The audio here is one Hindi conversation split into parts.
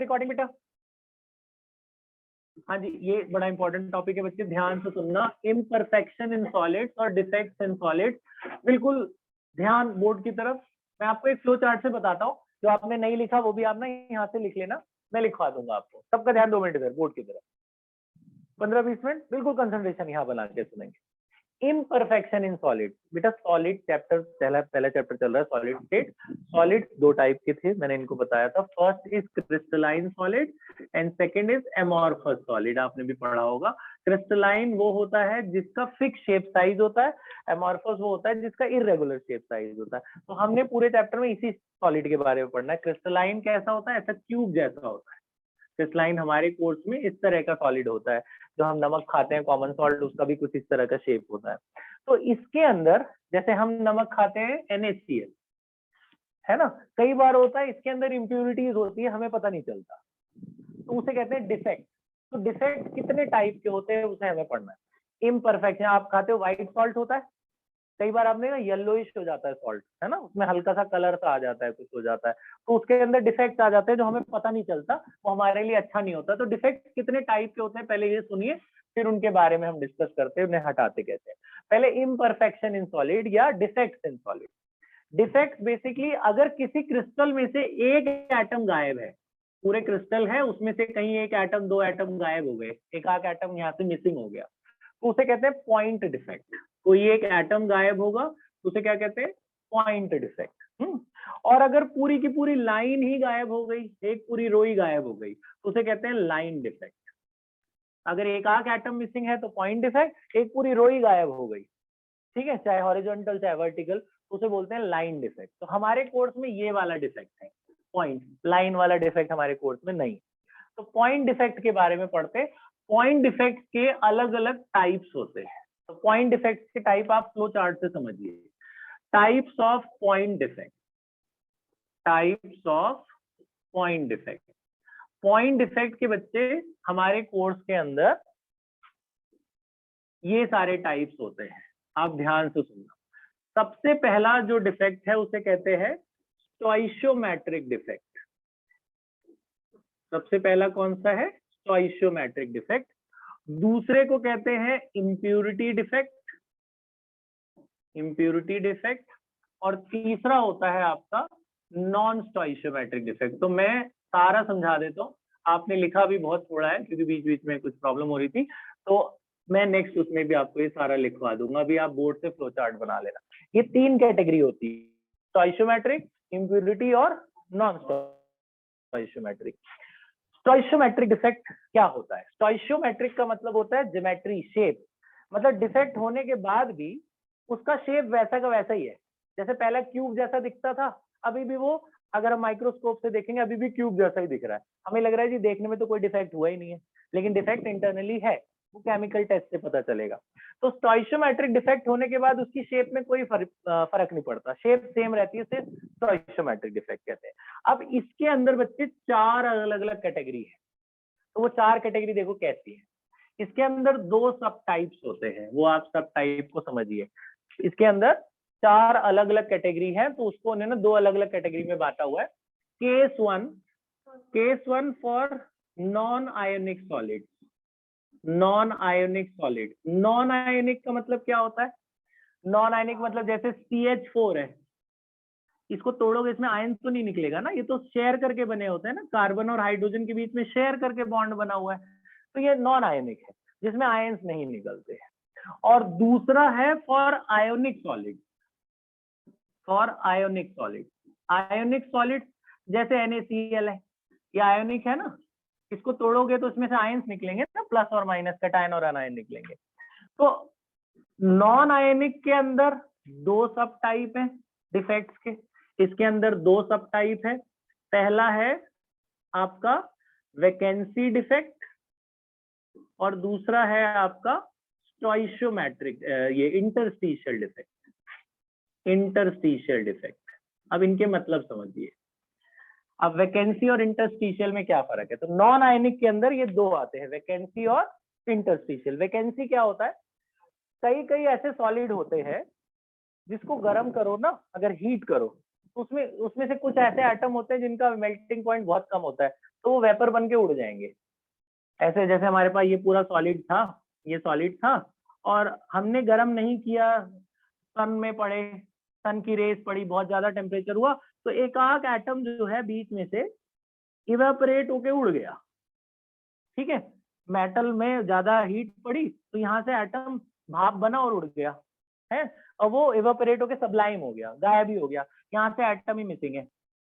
रिकॉर्डिंग बेटा? हाँ जी, ये बड़ा इंपॉर्टेंट टॉपिक है बच्चे, ध्यान से सुनना। इम्परफेक्शन इन सॉलिड्स और डिफेक्ट्स इन सॉलिड्स, बिल्कुल ध्यान बोर्ड की तरफ। मैं आपको एक फ्लो चार्ट से बताता हूँ, जो आपने नहीं लिखा वो भी आप ना यहाँ से लिख लेना, मैं लिखवा दूंगा आपको। सबका ध्यान 2 मिनट इधर बोर्ड की तरफ, 15-20 मिनट बिल्कुल कंसंट्रेशन यहाँ बना के सुनेंगे। इम्परफेक्शन इन सॉलिड, बेटा सॉलिड चैप्टर पहला चैप्टर चल रहा है सॉलिड स्टेट। सॉलिड दो टाइप के थे, मैंने इनको बताया था। First is crystalline solid and second is amorphous solid, आपने भी पढ़ा होगा। क्रिस्टलाइन वो होता है जिसका फिक्स शेप साइज होता है, एमॉर्फस वो होता है जिसका इरेगुलर शेप साइज होता है। तो हमने पूरे चैप्टर में इसी सॉलिड के बारे में पढ़ना है। क्रिस्टलाइन कैसा होता है? ऐसा क्यूब जैसा होता है। क्रिस्टलाइन हमारे कोर्स में इस तरह का सॉलिड होता है, जो हम नमक खाते हैं कॉमन सॉल्ट, उसका भी कुछ इस तरह का शेप होता है। तो इसके अंदर जैसे हम नमक खाते हैं NaCl, है ना, कई बार होता है इसके अंदर इम्प्यूरिटीज होती है, हमें पता नहीं चलता, तो उसे कहते हैं डिफेक्ट। तो डिफेक्ट कितने टाइप के होते हैं उसे हमें पढ़ना है। इम्परफेक्शन, आप खाते हो व्हाइट सॉल्ट होता है, कई बार आपने ना येलोइश हो जाता है सॉल्ट, है ना, उसमें हल्का सा कलर सा आ जाता है, कुछ हो जाता है, तो उसके अंदर डिफेक्ट आ जाते हैं जो हमें पता नहीं चलता, वो हमारे लिए अच्छा नहीं होता। तो डिफेक्ट कितने टाइप के होते हैं पहले ये सुनिए, फिर उनके बारे में हम डिस्कस करते हैं, उन्हें हटाते कहते हैं। पहले इम्परफेक्शन इन सॉलिड या defects in solid. Defect basically अगर किसी क्रिस्टल में से एक एटम गायब है, पूरे क्रिस्टल है उसमें से कहीं एक एटम, 2 एटम गायब हो गए, एक आध एटम यहाँ से मिसिंग हो गया, तो उसे कहते हैं पॉइंट डिफेक्ट। कोई एक एटम गायब होगा तो उसे क्या कहते हैं? Point defect. और अगर पूरी की पूरी लाइन ही गायब हो गई, एक पूरी रो ही गायब हो गई, तो उसे कहते हैं लाइन डिफेक्ट। अगर एक आध एटम मिसिंग है तो पॉइंट डिफेक्ट, एक पूरी रो ही गायब हो गई, ठीक है, चाहे हॉरिजॉन्टल चाहे वर्टिकल, उसे बोलते हैं लाइन डिफेक्ट। तो हमारे कोर्स में ये वाला डिफेक्ट है, पॉइंट, लाइन वाला डिफेक्ट हमारे कोर्स में नहीं। तो पॉइंट डिफेक्ट के बारे में पढ़ते। पॉइंट डिफेक्ट के अलग अलग टाइप्स होते हैं, तो पॉइंट डिफेक्ट के टाइप आप फ्लो चार्ट से समझिए। Types of point defect, types of point defect. Point defect के बच्चे हमारे कोर्स के अंदर ये सारे टाइप्स होते हैं, आप ध्यान से सुनना। सबसे पहला जो डिफेक्ट है उसे कहते हैं स्टोइशियोमेट्रिक डिफेक्ट। सबसे पहला कौन सा है? स्टोइशियोमेट्रिक डिफेक्ट। दूसरे को कहते हैं इम्प्यूरिटी डिफेक्ट, इम्प्यूरिटी डिफेक्ट। और तीसरा होता है आपका नॉन स्टोइशियोमेट्रिक डिफेक्ट। तो मैं सारा समझा देता हूँ, आपने लिखा भी बहुत थोड़ा है क्योंकि बीच बीच में कुछ प्रॉब्लम हो रही थी, तो मैं नेक्स्ट उसमें भी आपको ये सारा लिखवा दूंगा। अभी आप बोर्ड से फ्लो चार्ट बना लेना। ये 3 कैटेगरी होती है, स्टोइशियोमेट्रिक, इम्प्यूरिटी और नॉन स्टोइशियोमेट्रिक। स्टोइशियोमेट्रिक डिफेक्ट क्या होता है? स्टोइशियोमेट्रिक का मतलब होता है ज्योमेट्री, शेप, मतलब डिफेक्ट होने के बाद भी उसका शेप वैसा का वैसा ही है। जैसे पहला क्यूब जैसा दिखता था, अभी भी वो, अगर हम माइक्रोस्कोप से देखेंगे अभी भी क्यूब जैसा ही दिख रहा है। हमें लग रहा है जी देखने में तो कोई डिफेक्ट हुआ ही नहीं है, लेकिन डिफेक्ट इंटरनली है, वो केमिकल टेस्ट से पता चलेगा। तो स्टोइशियोमेट्रिक डिफेक्ट होने के बाद उसकी शेप में कोई फर्क नहीं पड़ता, शेप सेम रहती है, सिर्फ स्टोइशियोमेट्रिक डिफेक्ट कहते हैं। अब इसके अंदर बच्चे 4 अलग अलग कैटेगरी है, तो वो 4 कैटेगरी देखो कैसी है। इसके अंदर 2 सब टाइप्स होते हैं, वो आप सब टाइप को समझिए। इसके अंदर 4 अलग अलग कैटेगरी है, तो उसको उन्होंने 2 अलग अलग कैटेगरी में बांटा हुआ है। Case one for non ionic solid. Non ionic solid, non ionic का मतलब क्या होता है? नॉन आयोनिक मतलब जैसे CH4 है, इसको तोड़ोगे इसमें आयन तो नहीं निकलेगा ना, ये तो शेयर करके बने होते हैं ना, कार्बन और हाइड्रोजन के बीच में शेयर करके बॉन्ड बना हुआ है, तो ये नॉन आयोनिक है जिसमें आयंस नहीं निकलते हैं। और दूसरा है for ionic solid, for ionic solid. Ionic solid जैसे NaCl है, ये आयोनिक है ना, इसको तोड़ोगे तो इसमें से आयंस निकलेंगे ना, प्लस और माइनस, कैटायन और एनायन निकलेंगे। तो नॉन आयोनिक के अंदर 2 सब टाइप है डिफेक्ट्स के, इसके अंदर 2 सब टाइप है। पहला है आपका वैकेंसी डिफेक्ट और दूसरा है आपका स्टोइशियोमेट्रिक, ये इंटरस्टिशियल डिफेक्ट, इंटरस्टिशियल डिफेक्ट। अब इनके मतलब समझिए। अब वैकेंसी और इंटरस्टिशियल में क्या फर्क है? तो नॉन आयनिक के अंदर ये 2 आते हैं, वैकेंसी और इंटरस्टिशियल। वैकेंसी क्या होता है? कई कई ऐसे सॉलिड होते हैं जिसको गर्म करो ना, अगर हीट करो उसमें उसमें से कुछ ऐसे एटम होते हैं जिनका मेल्टिंग पॉइंट बहुत कम होता है, तो वो वेपर बन के उड़ जाएंगे। ऐसे जैसे हमारे पास ये पूरा सॉलिड था, ये सॉलिड था और हमने गर्म नहीं किया, सन में पड़े, सन की रेस पड़ी, बहुत ज्यादा टेम्परेचर हुआ, तो एक आध एटम जो है बीच में से इवेपोरेट होके उड़ गया। ठीक है, मेटल में ज्यादा हीट पड़ी तो यहाँ से एटम भाप बना और उड़ गया है, और वो इवेपोरेट होके सबलाइम हो गया, गायब ही हो गया। यहाँ से एटम ही मिसिंग है,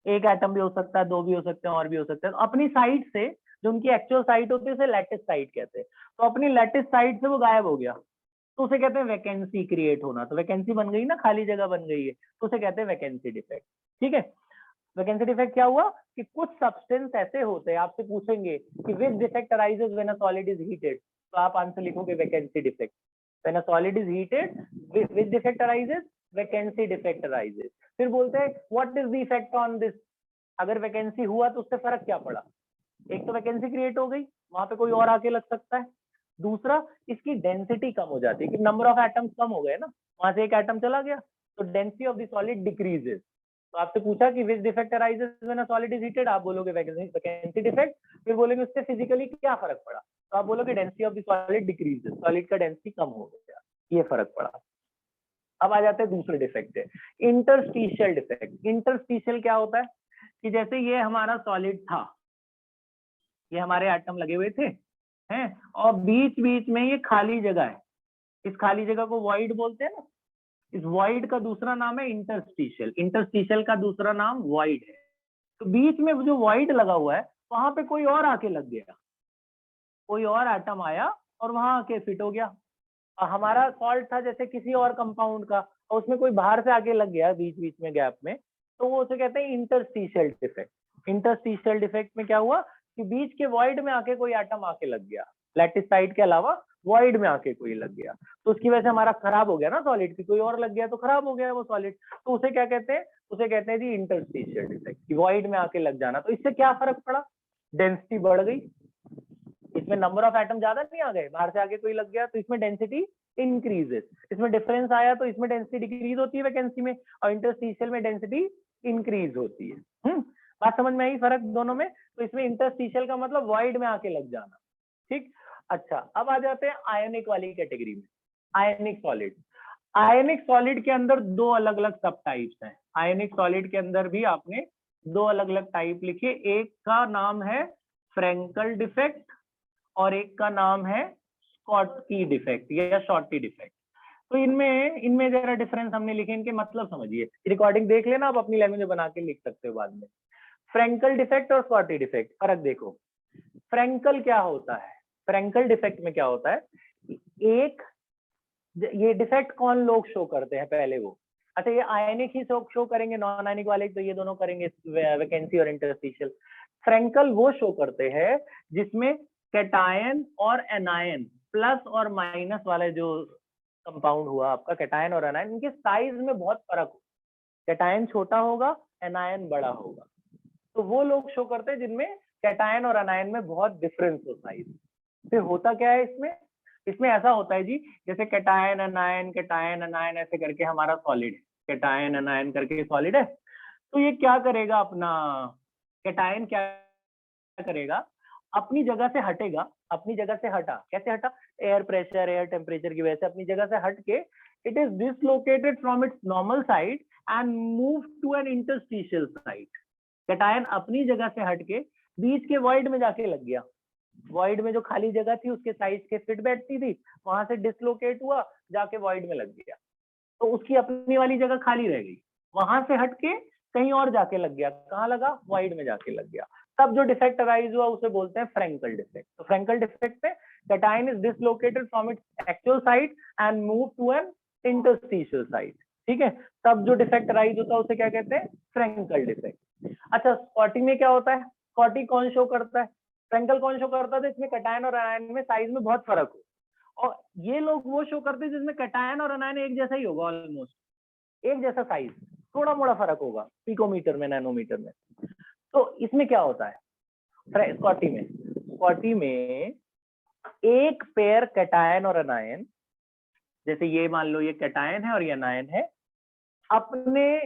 एक एटम भी हो सकता है, दो भी हो सकते हैं, और भी हो सकते हैं। तो अपनी साइड से, जो उनकी एक्चुअल साइट होती है उसे लैटिस साइट कहते हैं, तो अपनी लैटिस साइट से वो गायब हो गया, तो उसे कहते हैं वैकेंसी क्रिएट होना। तो वैकेंसी बन गई ना, खाली जगह बन गई है, तो उसे कहते हैं वैकेंसी डिफेक्ट। ठीक है, वैकेंसी डिफेक्ट क्या हुआ कि कुछ सब्सटेंस ऐसे होते हैं, आपसे पूछेंगे कि which defect arises when a solid is heated, तो आप आंसर लिखोगे vacancy defect. When a solid is heated, which defect arises, vacancy defect arises. फिर बोलते हैं what is the effect on this, अगर वैकेंसी हुआ तो उससे फर्क क्या पड़ा। एक तो वैकेंसी क्रिएट हो गई, वहां पे कोई और आके लग सकता है। दूसरा, इसकी डेंसिटी कम हो जाती है कि नंबर ऑफ एटम्स कम हो गए ना, वहां से एक एटम चला गया, तो density of the solid decreases. तो आपसे पूछा कि which defect arises when a solid is heated, आप बोलोगे वैकेंसी डिफेक्ट। फिर बोलेंगे उससे फिजिकली क्या फर्क पड़ा, तो आप बोलोगे density of the solid decreases, solid का डेंसिटी कम हो गया, ये फर्क पड़ा। अब आ जाते हैं दूसरे डिफेक्ट है, इंटरस्टिशियल डिफेक्ट। इंटरस्टिशियल क्या होता है कि जैसे ये हमारा सॉलिड था, ये हमारे एटम लगे हुए थे हैं, और बीच बीच में ये खाली जगह है, इस खाली जगह को वॉइड बोलते हैं ना, इस वॉइड का दूसरा नाम है इंटरस्टिशियल, इंटरस्टिशियल का दूसरा नाम वॉइड है। तो बीच में जो वॉइड लगा हुआ है, वहां पे कोई और आके लग गया, कोई और एटम आया और वहां आके फिट हो गया। हमारा सॉल्ट था जैसे किसी और कंपाउंड का, और उसमें कोई बाहर से आके लग गया बीच बीच में गैप में, तो वो उसे कहते हैं इंटरस्टिशियल डिफेक्ट। इंटरस्टिशियल डिफेक्ट में क्या हुआ कि बीच के वॉइड में आके कोई एटम आके लग गया, लैटिस साइड के अलावा वॉइड में आके कोई लग गया, तो उसकी वजह से हमारा खराब हो गया ना सॉलिड, की कोई और लग गया तो खराब हो गया वो सॉलिड। तो उसे क्या कहते हैं, उसे कहते हैं जी इंटरस्टिशियल डिफेक्ट, कि वॉइड में आके लग जाना। तो इससे क्या फर्क पड़ा, डेंसिटी बढ़ गई, इसमें नंबर ऑफ एटम ज्यादा नहीं आ गए, बाहर से आके कोई लग गया तो इसमें डेंसिटी इंक्रीजेस, इसमें डिफरेंस आया तो इसमें डेंसिटी डिक्रीज होती है वैकेंसी में, और इंटरस्टिशियल में डेंसिटी इंक्रीज होती है। बात समझ में आई फर्क दोनों में। तो इसमें इंटरस्टिशियल का मतलब वॉइड में आके लग जाना। ठीक, अच्छा अब आ जाते हैं आयनिक वाली कैटेगरी में। आयनिक सॉलिड, आयनिक सॉलिड के अंदर दो अलग अलग सब टाइप्स हैं। आयनिक सॉलिड के अंदर भी आपने दो अलग अलग टाइप लिखे, एक का नाम है फ्रेंकल डिफेक्ट और एक का नाम है स्कॉटी डिफेक्ट या शॉर्टी डिफेक्ट। तो इनमें इनमें जरा डिफरेंस हमने लिखे, इनके मतलब समझिए, रिकॉर्डिंग देख लेना, आप अपनी लैंग्वेज में बना के लिख सकते हो बाद में। फ्रेंकल डिफेक्ट और स्कॉटी डिफेक्ट, फर्क देखो। फ्रेंकल क्या होता है, फ्रेंकल डिफेक्ट में क्या होता है, एक ये डिफेक्ट कौन लोग शो करते हैं पहले वो, अच्छा ये आयनिक ही शो करेंगे, नॉन आयनिक वाले तो ये दोनों करेंगे वैकेंसी और इंटरस्टिशियल। फ्रेंकल वो शो करते हैं जिसमें कैटायन और एनायन, प्लस और माइनस वाले जो कंपाउंड हुआ आपका कैटायन और एनायन, इनके साइज में बहुत फर्क हो, कैटायन छोटा होगा, एनायन बड़ा होगा, तो वो लोग शो करते हैं जिनमें कैटायन और एनायन में बहुत डिफरेंस हो साइज। फिर होता क्या है इसमें, इसमें ऐसा होता है जी, जैसे कैटायन एनायन ऐसे करके हमारा सॉलिड है, कैटायन एनायन करके सॉलिड है, तो ये क्या करेगा अपना, कैटायन क्या करेगा, अपनी जगह से हटेगा, अपनी जगह से हटा, कैसे हटा, एयर प्रेशर एयर टेम्परेचर की वजह से अपनी जगह से हट के, it is dislocated from its normal side and move to an interstitial side. Cation अपनी जगह से हट के बीच के वॉइड में जाके लग गया, वॉइड में जो खाली जगह थी उसके साइज के फिट बैठती थी, वहां से डिसलोकेट हुआ, जाके वॉइड में लग गया, तो उसकी अपनी वाली जगह खाली रह गई, वहां से हट के कहीं और जाके लग गया, कहाँ लगा, वॉइड में जाके लग गया, तब जो डिफेक्ट अराइज हुआ उसे बोलते हैं फ्रेंकल डिफेक्ट। तो फ्रेंकल डिफेक्ट में cation is dislocated from its actual side and move to an interstitial side. ठीक है, तब जो डिफेक्ट अराइज होता है उसे क्या कहते हैं, फ्रेंकल डिफेक्ट। अच्छा स्कॉटी में क्या होता है, स्कॉटी कौन शो करता है, फ्रेंकल कौन शो करता है, इसमें कैटायन और एनायन में साइज में बहुत फर्क हो, और ये लोग वो शो करते हैं जिसमें कैटायन और एनायन एक जैसा ही होगा, ऑलमोस्ट एक जैसा साइज, थोड़ा मोड़ा फर्क होगा पिकोमीटर में नैनोमीटर में। तो इसमें क्या होता है स्कॉटी में, स्कॉटी में एक पेयर कैटायन और एनायन, जैसे ये मान लो ये कैटायन है और ये एनायन है, अपने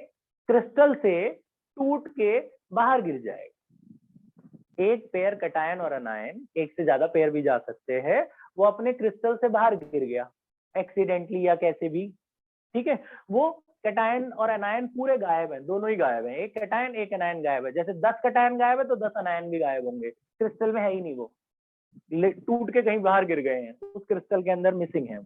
क्रिस्टल से टूट के बाहर गिर जाएगा। एक पेयर कटायन और अनायन, एक से ज्यादा पेयर भी जा सकते हैं, वो अपने क्रिस्टल से बाहर गिर गया एक्सीडेंटली या कैसे भी, ठीक है। वो कटायन और अनायन पूरे गायब है, दोनों ही गायब है, एक कटायन एक अनायन गायब है। जैसे 10 कटायन गायब है तो 10 अनायन भी गायब होंगे, क्रिस्टल में है ही नहीं, वो टूट के कहीं बाहर गिर गए हैं, उस क्रिस्टल के अंदर मिसिंग है।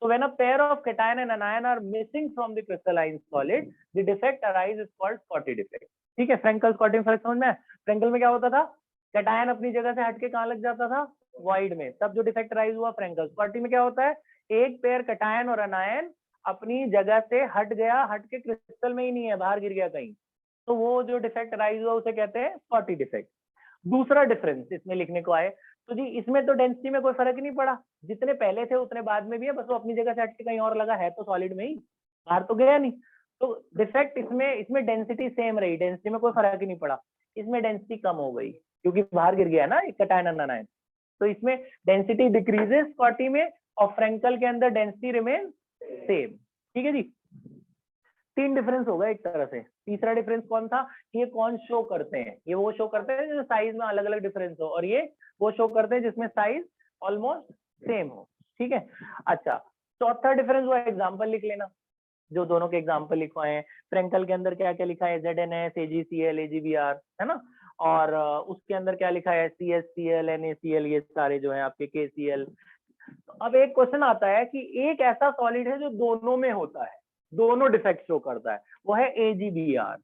So when a pair of cation and anion are missing from the crystalline solid, the defect arises is called Scotty defect. ठीक है, फ्रेंकल स्कॉटी फर्क समझ में? फ्रेंकल में क्या होता था, कैटायन अपनी जगह से हटके कहाँ लग जाता था, वॉइड में, तब जो डिफेक्ट राइज हुआ फ्रेंकल स्कॉटी में क्या होता है, एक पेयर कैटायन और अनायन अपनी जगह से हट गया, हट के क्रिस्टल में ही नहीं है, बाहर गिर गया कहीं, तो वो जो डिफेक्ट राइज हुआ उसे कहते हैं स्कॉटी डिफेक्ट। दूसरा डिफरेंस इसमें लिखने को आए तो जी, इसमें तो डेंसिटी में कोई फर्क ही नहीं पड़ा, जितने पहले थे उतने बाद में भी है, बस वो अपनी जगह से हट के कहीं और लगा है, तो सॉलिड में ही, बाहर तो गया नहीं। तो डिफेक्ट इसमें डेंसिटी सेम रही, डेंसिटी में कोई फर्क ही नहीं पड़ा, इसमें डेंसिटी कम हो गई क्योंकि बाहर गिर गया ना एक कैटायन अनायन, तो इसमें डेंसिटी डिक्रीजेस स्कॉटी में, और फ्रेंकल के अंदर डेंसिटी रिमेन सेम। ठीक है जी, तीन डिफरेंस होगा एक तरह से। तीसरा डिफरेंस कौन था, ये कौन शो करते हैं, ये वो शो करते हैं जो साइज में अलग अलग डिफरेंस हो, और ये वो शो करते हैं जिसमें साइज ऑलमोस्ट सेम हो। ठीक है, अच्छा चौथा डिफरेंस वो एग्जांपल लिख लेना, जो दोनों के एग्जांपल लिखवाए हैं। फ्रेंकल के अंदर क्या क्या लिखा है, ZnS, AgCl, AgBr, है ना, और उसके अंदर क्या लिखा है, CsCl, NaCl, ये सारे जो है आपके KCl। अब एक क्वेश्चन आता है कि एक ऐसा सॉलिड है जो दोनों में होता है, दोनों डिफेक्ट शो करता है, वो है AgBr।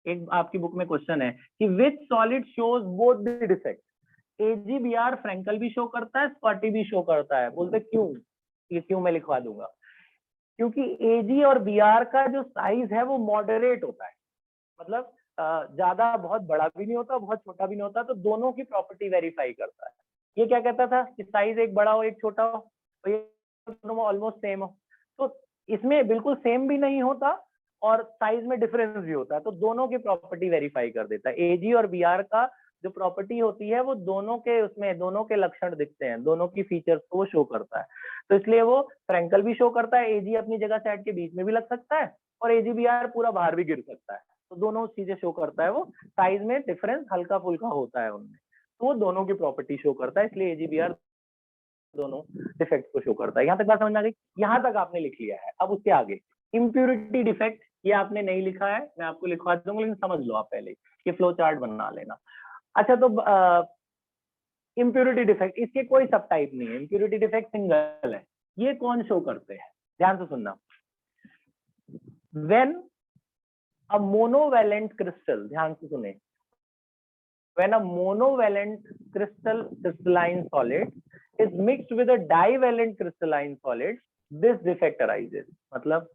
एक आपकी बुक में क्वेश्चन है कि which solid shows both the defect. AgBr Frenkel भी शो करता है, स्कॉटी भी शो करता है, बोलते क्यों, ये क्यों मैं लिखवा दूंगा, क्योंकि Ag और Br का जो साइज है वो मॉडरेट होता है, मतलब ज्यादा बहुत बड़ा भी नहीं होता, बहुत छोटा भी नहीं होता, तो दोनों की प्रॉपर्टी वेरीफाई करता है। ये क्या कहता था कि साइज एक बड़ा हो एक छोटा हो, तो ये दोनों ऑलमोस्ट सेम हो, तो इसमें बिल्कुल सेम भी नहीं होता और साइज में डिफरेंस भी होता है, तो दोनों की प्रॉपर्टी वेरीफाई कर देता है। Ag और Br का जो प्रॉपर्टी होती है वो दोनों के, उसमें दोनों के लक्षण दिखते हैं, दोनों की फीचर्स को वो शो करता है, तो इसलिए वो फ्रेंकल भी शो करता है, Ag अपनी जगह से हट के बीच में भी लग सकता है, और AgBr पूरा बाहर भी गिर सकता है, तो दोनों चीजें शो करता है। वो साइज में डिफरेंस हल्का फुल्का होता है उनमें, तो वो दोनों की प्रॉपर्टी शो करता है, इसलिए AgBr दोनों डिफेक्ट को शो करता है। यहाँ तक बात समझ में आ गई, यहाँ तक आपने लिख लिया है। अब उसके आगे इम्प्यूरिटी डिफेक्ट, ये आपने नहीं लिखा है, मैं आपको लिखवा दूंगा, लेकिन समझ लो आप पहले, ये फ्लो चार्ट बना लेना। अच्छा, तो इम्प्यूरिटी डिफेक्ट, इसके कोई सब टाइप नहीं है, इम्प्यूरिटी डिफेक्ट सिंगल है। ये कौन शो करते हैं, ध्यान से सुनना। व्हेन अ मोनोवैलेंट क्रिस्टल, ध्यान से सुने, when a monovalent crystalline solid is mixed with a divalent crystalline solid, this defect arises। मतलब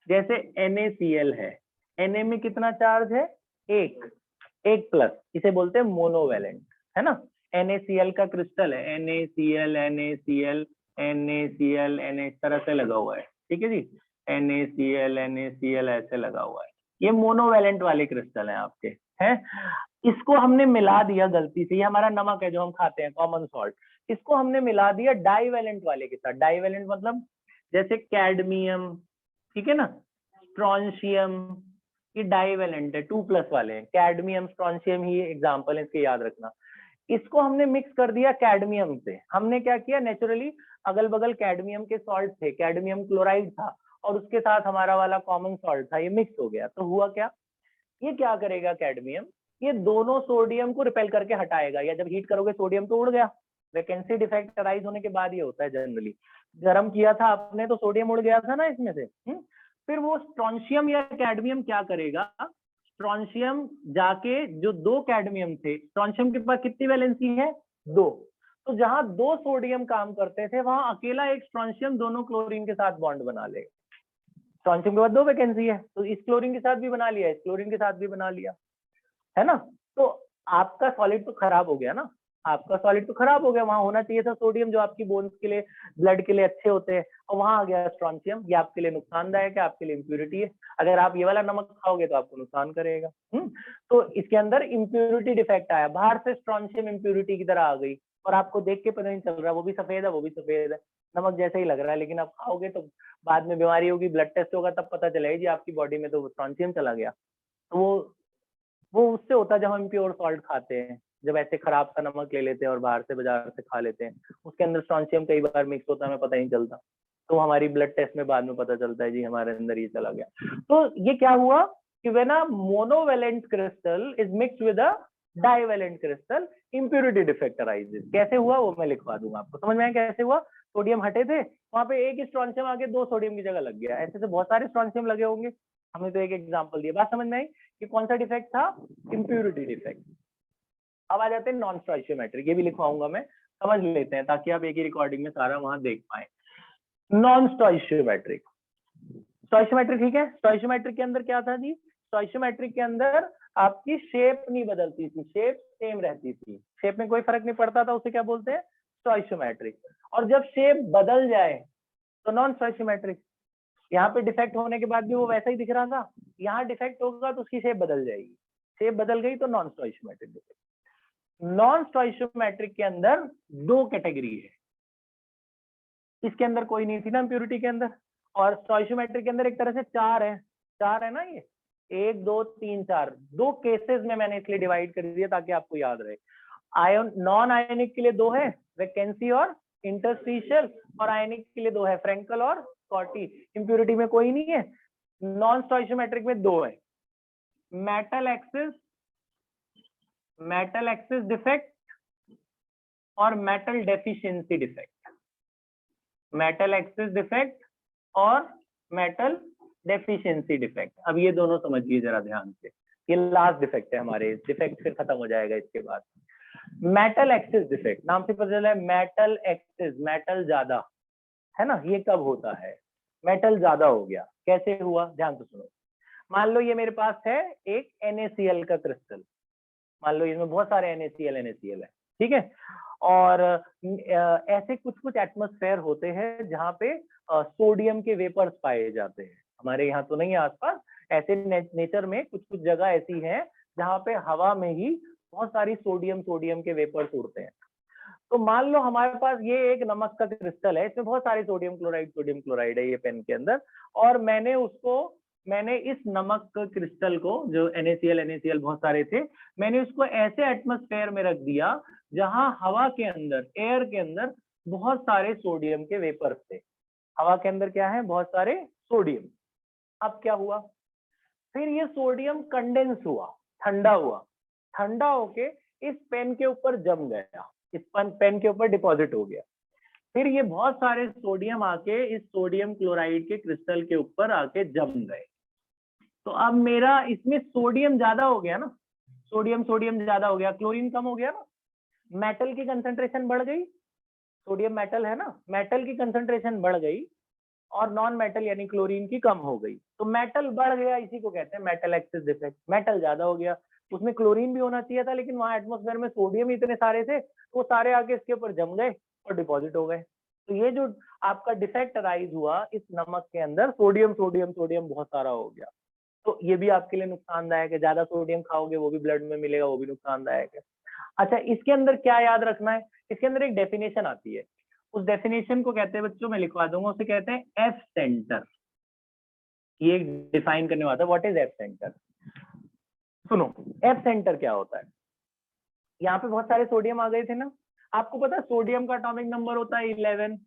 जैसे NaCl है, Na में कितना चार्ज है, एक प्लस, इसे बोलते हैं मोनोवैलेंट, है ना। NaCl का क्रिस्टल है, NaCl NaCl NaCl Na, इस तरह से लगा हुआ है, ठीक है जी, NaCl ऐसे लगा हुआ है, ये मोनोवैलेंट वाले क्रिस्टल हैं आपके, हैं। इसको हमने मिला दिया गलती से, ये हमारा नमक है जो हम खाते हैं, कॉमन सॉल्ट, इसको हमने मिला दिया डाइवेलेंट वाले के साथ। डाइवेलेंट मतलब जैसे कैडमियम, ठीक है ना, स्ट्रॉन्शियम, ये डाइवेलेंट है, 2+ वाले हैं, कैडमियम स्ट्रॉन्शियम ही एग्जांपल है, इसके याद रखना। इसको हमने मिक्स कर दिया कैडमियम से, हमने क्या किया, नेचुरली अगल बगल कैडमियम के सॉल्ट थे, कैडमियम क्लोराइड था, और उसके साथ हमारा वाला कॉमन सॉल्ट था, ये मिक्स हो गया, तो हुआ क्या, ये क्या करेगा कैडमियम, ये दोनों सोडियम को रिपेल करके हटाएगा, या जब हीट करोगे सोडियम तो उड़ गया, वैकेंसी डिफेक्ट अराइज होने के बाद ये होता है जनरली, गर्म किया था आपने तो सोडियम उड़ गया था ना इसमें से। फिर वो स्ट्रॉन्शियम या कैडमियम क्या करेगा, स्ट्रॉन्शियम जाके जो दो कैडमियम थे, स्ट्रॉन्शियम के पास कितनी वैलेंसी है, 2, तो जहां 2 सोडियम काम करते थे वहां अकेला एक स्ट्रॉन्शियम दोनों क्लोरीन के साथ बॉन्ड बना लेगा। स्ट्रॉन्शियम के बाद 2 वैकेंसी है, तो इस क्लोरीन के साथ भी बना लिया, इस क्लोरीन के साथ भी बना लिया, है ना, तो आपका सॉलिड तो खराब हो गया ना, आपका सॉलिड तो खराब हो गया, वहां होना चाहिए था सोडियम जो आपकी बोन्स के लिए, ब्लड के लिए अच्छे होते हैं, और वहां आ गया स्ट्रॉन्शियम। ये आपके लिए नुकसानदायक है, आपके लिए इम्प्योरिटी है। अगर आप ये वाला नमक खाओगे तो आपको नुकसान करेगा। तो इसके अंदर इम्प्योरिटी डिफेक्ट आया, बाहर से स्ट्रॉन्शियम इम्प्योरिटी की तरह आ गई, और आपको देख के पता नहीं चल रहा, वो भी सफेद है वो भी सफेद है, नमक जैसा ही लग रहा है, लेकिन आप खाओगे तो बाद में बीमारी होगी, ब्लड टेस्ट होगा तब पता चलेगा जी आपकी बॉडी में तो स्ट्रॉन्शियम चला गया। तो वो उससे होता है जब हम प्योर सॉल्ट खाते हैं, जब ऐसे खराब सा नमक ले लेते हैं और बाहर से बाजार से खा लेते हैं, उसके अंदर स्ट्रॉन्शियम कई बार मिक्स होता है, हमें पता ही नहीं चलता। तो हमारी ब्लड टेस्ट में बाद में पता चलता है जी हमारे अंदर ये चला गया। तो ये क्या हुआ कि when a monovalent crystal is mixed with a divalent crystal, impurity defect arises. कैसे हुआ वो मैं लिखवा दूंगा आपको, समझ में आया कैसे हुआ। सोडियम हटे थे, वहां पे एक स्ट्रॉन्शियम आके 2 सोडियम की जगह लग गया, ऐसे तो बहुत सारे स्ट्रॉन्शियम लगे होंगे, हमने तो एक एग्जांपल दिया। बात समझ में आई कि कौन सा डिफेक्ट था, इम्प्योरिटी डिफेक्ट। अब आ जाते हैं नॉन स्टोइशियोमेट्रिक, ये भी लिखवाऊंगा मैं, समझ लेते हैं ताकि आप एक ही रिकॉर्डिंग में सारा वहां देख पाए। नॉन स्टोइशियोमेट्रिक, स्टोइशियोमेट्रिक ठीक है। स्टोइशियोमेट्रिक के अंदर क्या था जी, स्टोइशियोमेट्रिक के अंदर आपकी शेप नहीं बदलती थी, शेप सेम रहती थी, शेप में कोई फर्क नहीं पड़ता था, उसे क्या बोलते हैं, स्टोइशियोमेट्रिक। और जब शेप बदल जाए तो नॉन स्टोइशियोमेट्रिक। यहाँ पे डिफेक्ट होने के बाद भी वो वैसा ही दिख रहा था, यहाँ डिफेक्ट होगा तो उसकी शेप बदल जाएगी, शेप बदल गई तो नॉन स्टोइशियोमेट्रिक डिफेक्ट। नॉन स्टोइशियोमेट्रिक के अंदर 2 कैटेगरी है, इसके अंदर कोई नहीं थी ना इम्प्योरिटी के अंदर, और स्टोइशियोमेट्रिक के अंदर एक तरह से 4 है, 4 है ना, ये 1 2 3 4, 2 केसेस में मैंने इसलिए डिवाइड कर दिया ताकि आपको याद रहे। आयन नॉन आयनिक के लिए 2 है, वैकेंसी और इंटरस्टिशियल, और आयनिक के लिए 2 है, फ्रैंकल और स्कॉटी। इम्प्योरिटी में कोई नहीं है। नॉन स्टोइशियोमेट्रिक में 2 है, मेटल एक्सिस डिफेक्ट और metal deficiency defect. Metal axis defect और मेटल डेफिशिएंसी डिफेक्ट। अब ये दोनों समझिए जरा ध्यान से, ये लास्ट डिफेक्ट है हमारे, डिफेक्ट फिर खत्म हो जाएगा इसके बाद। मेटल एक्सिस डिफेक्ट, नाम से पता चला है मेटल एक्सिस, मेटल ज्यादा है ना, ये कब होता है, मेटल ज्यादा हो गया, कैसे हुआ ध्यान से सुनो। मान लो ये मेरे पास है एक NaCl का क्रिस्टल, मान लो इसमें बहुत सारे NaCl है, ठीक है, और ऐसे कुछ कुछ एटमॉस्फेयर होते हैं जहाँ पे सोडियम के वेपर्स पाए जाते हैं, हमारे यहाँ तो नहीं है आसपास, ऐसे नेचर में कुछ कुछ जगह ऐसी है जहाँ पे हवा में ही बहुत सारी सोडियम के वेपर्स उड़ते हैं। तो मान लो हमारे पास ये एक नमक का क्रिस्टल है, इसमें बहुत सारे सोडियम क्लोराइड है ये पेन के अंदर, और मैंने इस नमक क्रिस्टल को जो NaCl बहुत सारे थे, मैंने उसको ऐसे एटमॉस्फेयर में रख दिया जहां हवा के अंदर, एयर के अंदर बहुत सारे सोडियम के वेपर्स थे। हवा के अंदर क्या है, बहुत सारे सोडियम। अब क्या हुआ, फिर ये सोडियम कंडेंस हुआ, ठंडा हुआ, ठंडा होके इस पेन के ऊपर जम गया, इस पेन के ऊपर डिपॉजिट हो गया। फिर ये बहुत सारे सोडियम आके इस सोडियम क्लोराइड के क्रिस्टल के ऊपर आके जम गए। तो अब मेरा इसमें सोडियम ज्यादा हो गया ना, सोडियम ज्यादा हो गया, क्लोरीन कम हो गया ना, मेटल की कंसंट्रेशन बढ़ गई, सोडियम मेटल है ना, मेटल की कंसंट्रेशन बढ़ गई और नॉन मेटल यानी क्लोरीन की कम हो गई, तो मेटल बढ़ गया, इसी को कहते हैं मेटल एक्सिस डिफेक्ट। मेटल ज्यादा हो गया, उसमें क्लोरीन भी होना चाहिए था, लेकिन वहां एटमॉस्फेयर में सोडियम इतने सारे थे, वो सारे आके इसके ऊपर जम गए और डिपॉजिट हो गए। तो ये जो आपका डिफेक्ट अराइज हुआ इस नमक के अंदर, सोडियम बहुत सारा हो गया, तो ये भी आपके लिए नुकसानदायक है, ज्यादा सोडियम खाओगे वो भी ब्लड में मिलेगा, वो भी नुकसानदायक है। अच्छा, इसके अंदर क्या याद रखना है, इसके अंदर एक डेफिनेशन आती है, उस डेफिनेशन को कहते हैं बच्चों, मैं लिखवा दूंगा, उसे कहते हैं एफ सेंटर। ये डिफाइन करने वाला, व्हाट इज एफ सेंटर। सुनो, एफ सेंटर क्या होता है, यहाँ पे बहुत सारे सोडियम आ गए थे ना, आपको पता है सोडियम का एटॉमिक नंबर होता है 11,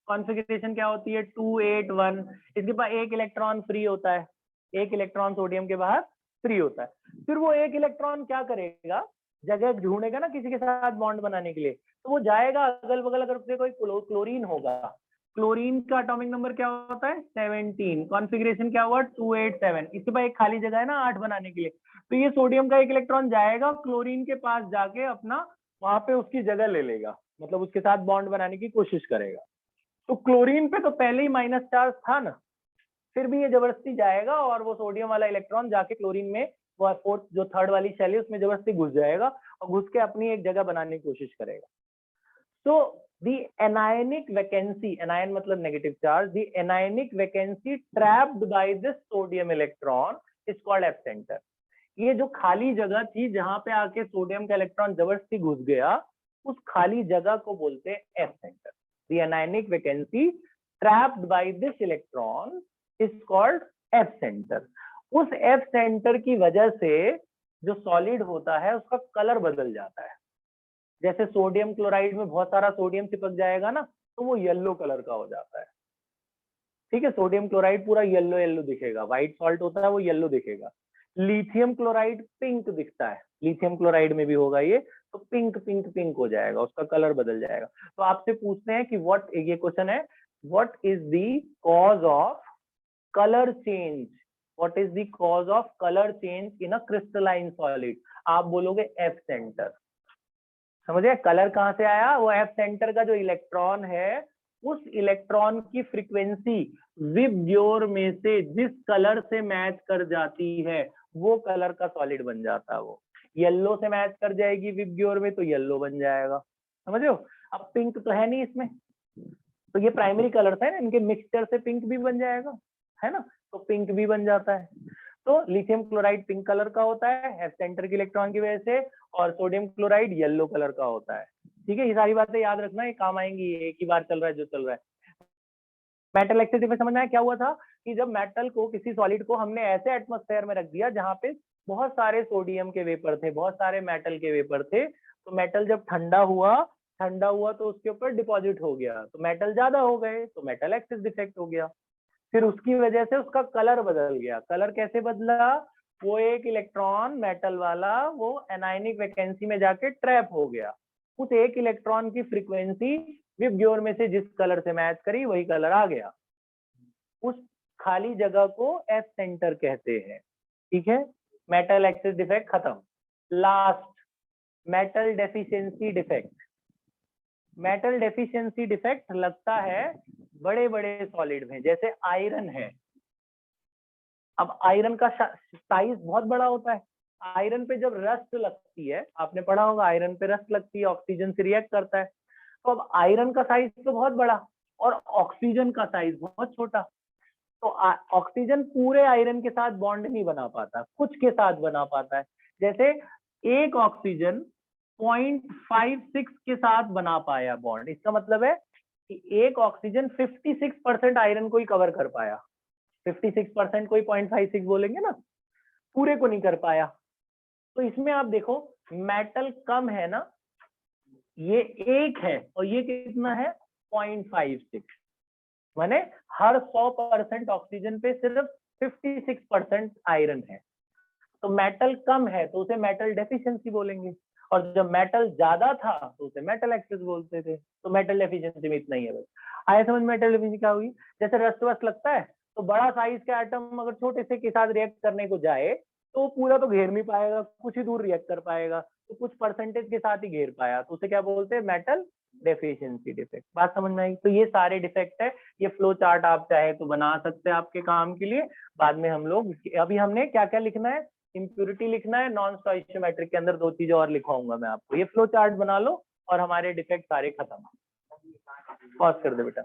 कॉन्फ़िगरेशन क्या होती है 281, इसके पास एक इलेक्ट्रॉन फ्री होता है, एक इलेक्ट्रॉन सोडियम के बाहर फ्री होता है। फिर वो एक इलेक्ट्रॉन क्या करेगा, जगह ढूंढेगा ना किसी के साथ बॉन्ड बनाने के लिए, तो वो जाएगा अगल बगल, अगर उससे कोई क्लोरीन होगा, क्लोरीन का एटॉमिक नंबर क्या होता है 17, कॉन्फ़िगरेशन क्या हुआ 287, इसके पास एक खाली जगह है ना 8 बनाने के लिए, तो ये सोडियम का एक इलेक्ट्रॉन जाएगा क्लोरीन के पास जाके अपना वहां पे उसकी जगह ले लेगा, मतलब उसके साथ बॉन्ड बनाने की कोशिश करेगा। तो क्लोरीन पे तो पहले ही माइनस चार्ज था ना, फिर भी ये जबरदस्ती जाएगा और वो सोडियम वाला इलेक्ट्रॉन जाके क्लोरीन में वो फोर्थ जो थर्ड वाली शेल है उसमें जबरदस्ती घुस जाएगा और घुस के अपनी एक जगह बनाने की कोशिश करेगा। So the anionic vacancy, anion मतलब negative charge, the anionic vacancy trapped by this sodium electron is called F center. ये जो खाली जगह थी जहां पे आके सोडियम का इलेक्ट्रॉन जबरदस्ती घुस गया, उस खाली जगह को बोलते हैं F center. The anionic vacancy trapped by this electron is called F center. उस F center की वजह से जो सॉलिड होता है उसका कलर बदल जाता है। जैसे सोडियम क्लोराइड में बहुत सारा सोडियम चिपक जाएगा ना, तो वो येलो कलर का हो जाता है। ठीक है, सोडियम क्लोराइड पूरा येलो येलो दिखेगा, व्हाइट सॉल्ट होता है वो येलो दिखेगा। लिथियम क्लोराइड पिंक दिखता है, लिथियम क्लोराइड में भी होगा ये, तो पिंक पिंक पिंक हो जाएगा, उसका कलर बदल जाएगा। तो आपसे पूछते हैं कि व्हाट, ये क्वेश्चन है, what is the cause of colour change, what is the cause of colour change in a crystalline solid? आप बोलोगे एफ सेंटर। समझिए कलर कहां से आया? वो एफ सेंटर का जो इलेक्ट्रॉन है, उस इलेक्ट्रॉन की फ्रीक्वेंसी विबग्योर में से जिस कलर से मैच कर जाती है वो कलर का सॉलिड बन जाता है। वो येलो से मैच कर जाएगी विबग्योर में तो येलो बन जाएगा। समझ रहे हो? अब पिंक तो है नहीं इसमें, तो ये प्राइमरी कलर है ना, इनके मिक्सचर से पिंक भी बन जाएगा, है ना, तो पिंक भी बन जाता है। तो लिथियम क्लोराइड पिंक कलर का होता है एफ सेंटर के इलेक्ट्रॉन की वजह से, और सोडियम क्लोराइड येलो कलर का होता है। ठीक है, ये सारी बातें याद रखना, ये काम आएंगी, एक ही बार चल रहा है जो चल रहा है। मेटल एक्सेस में समझना है क्या हुआ था कि जब मेटल को, किसी सॉलिड को हमने ऐसे एटमॉस्फेयर में रख दिया जहां पे बहुत सारे सोडियम के वेपर थे, बहुत सारे मेटल के वेपर थे, तो मेटल जब ठंडा हुआ तो उसके ऊपर डिपॉजिट हो गया, तो मेटल ज्यादा हो गए, तो मेटल एक्सेस डिफेक्ट हो गया। फिर उसकी वजह से उसका कलर बदल गया। कलर कैसे बदला? वो एक इलेक्ट्रॉन मेटल वाला वो एनायनिक वैकेंसी में जाके ट्रैप हो गया। उस एक इलेक्ट्रॉन की फ्रीक्वेंसी विबग्योर में से जिस कलर से मैच करी वही कलर आ गया। उस खाली जगह को एफ सेंटर कहते हैं। ठीक है, मेटल एक्सेस डिफेक्ट खत्म। Last, metal deficiency defect. Metal deficiency defect लगता है बड़े बड़े सॉलिड में, जैसे आयरन है। अब आयरन का साइज बहुत बड़ा होता है। आयरन पे जब रस्ट लगती है, आपने पढ़ा होगा आयरन पे रस्ट लगती है, ऑक्सीजन से रिएक्ट करता है, तो अब आयरन का साइज तो बहुत बड़ा और ऑक्सीजन का साइज बहुत छोटा, तो ऑक्सीजन पूरे आयरन के साथ बॉन्ड नहीं बना पाता, कुछ के साथ बना पाता है। जैसे एक ऑक्सीजन 0.56 के साथ बना पाया बॉन्ड, इसका मतलब है कि एक ऑक्सीजन 56% आयरन को ही कवर कर पाया। 56% को ही 0.56 बोलेंगे ना, पूरे को नहीं कर पाया। तो इसमें आप देखो मेटल कम है ना, ये एक है और ये कितना है 0.56, माने हर 100% ऑक्सीजन पे सिर्फ 56% आयरन है। तो मेटल कम है तो उसे मेटल डेफिशिएंसी बोलेंगे, और जब मेटल ज्यादा था तो उसे मेटल एक्सेस बोलते थे। तो मेटल डेफिशिएंसी में इतना ही है बस। आया समझ? मेटल डेफिशिएंसी क्या हुई? जैसे रस्ट वस्ट लगता है तो बड़ा साइज का एटम अगर छोटे से के साथ रिएक्ट करने को जाए तो पूरा तो घेर नहीं पाएगा, कुछ ही दूर रिएक्ट कर पाएगा, तो कुछ परसेंटेज के साथ ही घेर पाया, तो उसे क्या बोलते हैं? Metal deficiency defect. बात समझ में आई? तो ये सारे डिफेक्ट है। ये फ्लो चार्ट आप चाहे तो बना सकते हैं आपके काम के लिए। बाद में हम लोग, अभी हमने क्या क्या लिखना है? इम्प्यूरिटी लिखना है, नॉन स्टोइचियोमेट्रिक के अंदर 2 चीजें और लिखवाऊंगा मैं आपको। ये फ्लो चार्ट बना लो और हमारे डिफेक्ट सारे खत्म। पॉज कर दे बेटा।